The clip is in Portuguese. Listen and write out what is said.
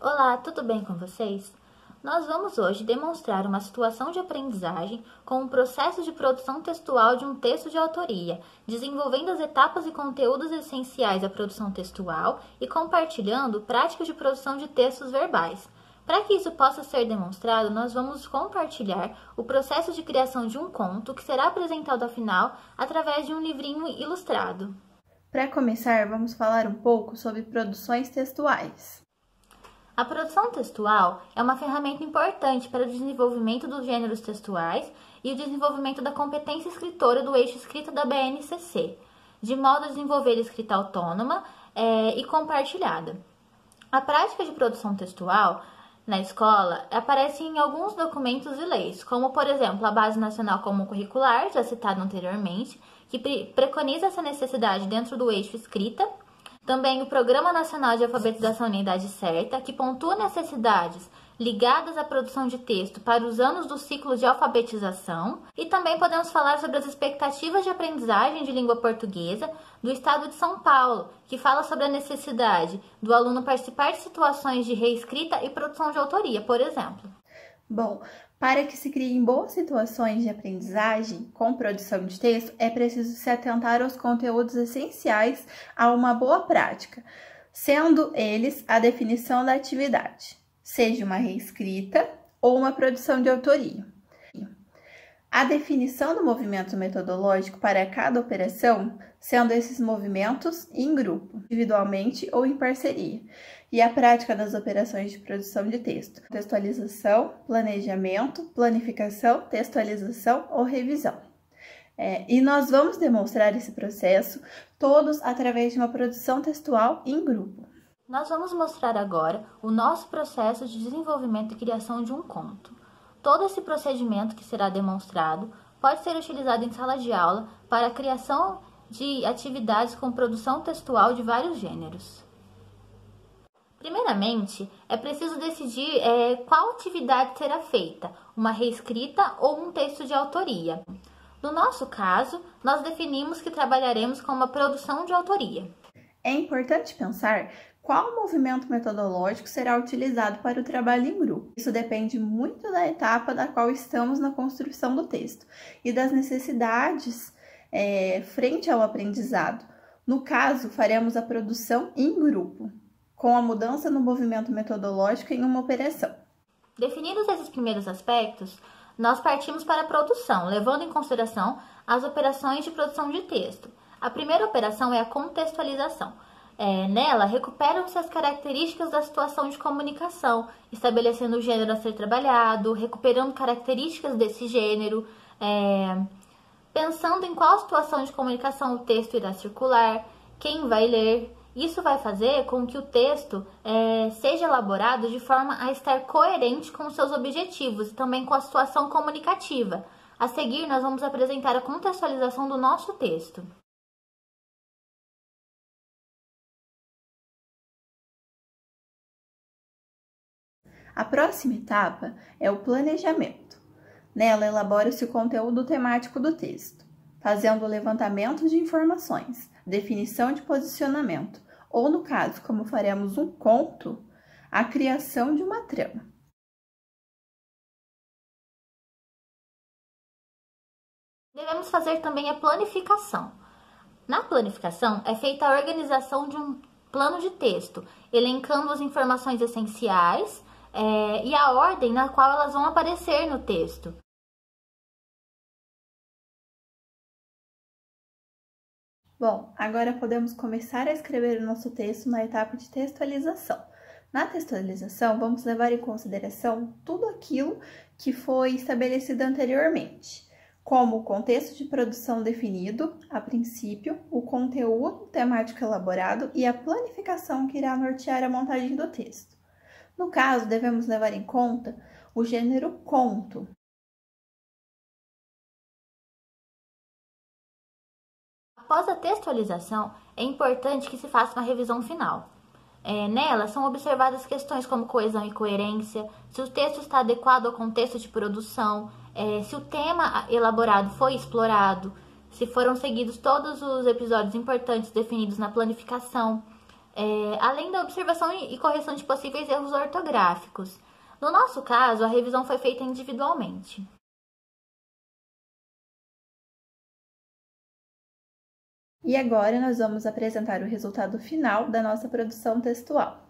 Olá, tudo bem com vocês? Nós vamos hoje demonstrar uma situação de aprendizagem com o processo de produção textual de um texto de autoria, desenvolvendo as etapas e conteúdos essenciais da produção textual e compartilhando práticas de produção de textos verbais. Para que isso possa ser demonstrado, nós vamos compartilhar o processo de criação de um conto que será apresentado ao final através de um livrinho ilustrado. Para começar, vamos falar um pouco sobre produções textuais. A produção textual é uma ferramenta importante para o desenvolvimento dos gêneros textuais e o desenvolvimento da competência escritora do eixo escrita da BNCC, de modo a desenvolver escrita autônoma e compartilhada. A prática de produção textual na escola aparece em alguns documentos e leis, como, por exemplo, a Base Nacional Comum Curricular, já citado anteriormente, que preconiza essa necessidade dentro do eixo escrita. Também o Programa Nacional de Alfabetização na Idade Certa, que pontua necessidades ligadas à produção de texto para os anos do ciclo de alfabetização. E também podemos falar sobre as expectativas de aprendizagem de língua portuguesa do Estado de São Paulo, que fala sobre a necessidade do aluno participar de situações de reescrita e produção de autoria, por exemplo. Bom, para que se criem boas situações de aprendizagem com produção de texto, é preciso se atentar aos conteúdos essenciais a uma boa prática, sendo eles a definição da atividade, seja uma reescrita ou uma produção de autoria. A definição do movimento metodológico para cada operação, sendo esses movimentos em grupo, individualmente ou em parceria, e a prática das operações de produção de texto, textualização, planejamento, planificação, textualização ou revisão. E nós vamos demonstrar esse processo todos através de uma produção textual em grupo. Nós vamos mostrar agora o nosso processo de desenvolvimento e criação de um conto. Todo esse procedimento que será demonstrado pode ser utilizado em sala de aula para a criação de atividades com produção textual de vários gêneros. Primeiramente, é preciso decidir qual atividade será feita, uma reescrita ou um texto de autoria. No nosso caso, nós definimos que trabalharemos com uma produção de autoria. É importante pensar qual movimento metodológico será utilizado para o trabalho em grupo. Isso depende muito da etapa da qual estamos na construção do texto e das necessidades frente ao aprendizado. No caso, faremos a produção em grupo, com a mudança no movimento metodológico em uma operação. Definidos esses primeiros aspectos, nós partimos para a produção, levando em consideração as operações de produção de texto. A primeira operação é a contextualização. Nela, recuperam-se as características da situação de comunicação, estabelecendo o gênero a ser trabalhado, recuperando características desse gênero, pensando em qual situação de comunicação o texto irá circular, quem vai ler. Isso vai fazer com que o texto seja elaborado de forma a estar coerente com os seus objetivos e também com a situação comunicativa. A seguir, nós vamos apresentar a contextualização do nosso texto. A próxima etapa é o planejamento. Nela, elabora-se o conteúdo temático do texto, fazendo o levantamento de informações, definição de posicionamento, ou no caso, como faremos um conto, a criação de uma trama. Devemos fazer também a planificação. Na planificação, é feita a organização de um plano de texto, elencando as informações essenciais e a ordem na qual elas vão aparecer no texto. Bom, agora podemos começar a escrever o nosso texto na etapa de textualização. Na textualização, vamos levar em consideração tudo aquilo que foi estabelecido anteriormente, como o contexto de produção definido, a princípio, o conteúdo temático elaborado e a planificação que irá nortear a montagem do texto. No caso, devemos levar em conta o gênero conto. Após a textualização, é importante que se faça uma revisão final. Nela, são observadas questões como coesão e coerência, se o texto está adequado ao contexto de produção, se o tema elaborado foi explorado, se foram seguidos todos os episódios importantes definidos na planificação, além da observação e correção de possíveis erros ortográficos. No nosso caso, a revisão foi feita individualmente. E agora nós vamos apresentar o resultado final da nossa produção textual.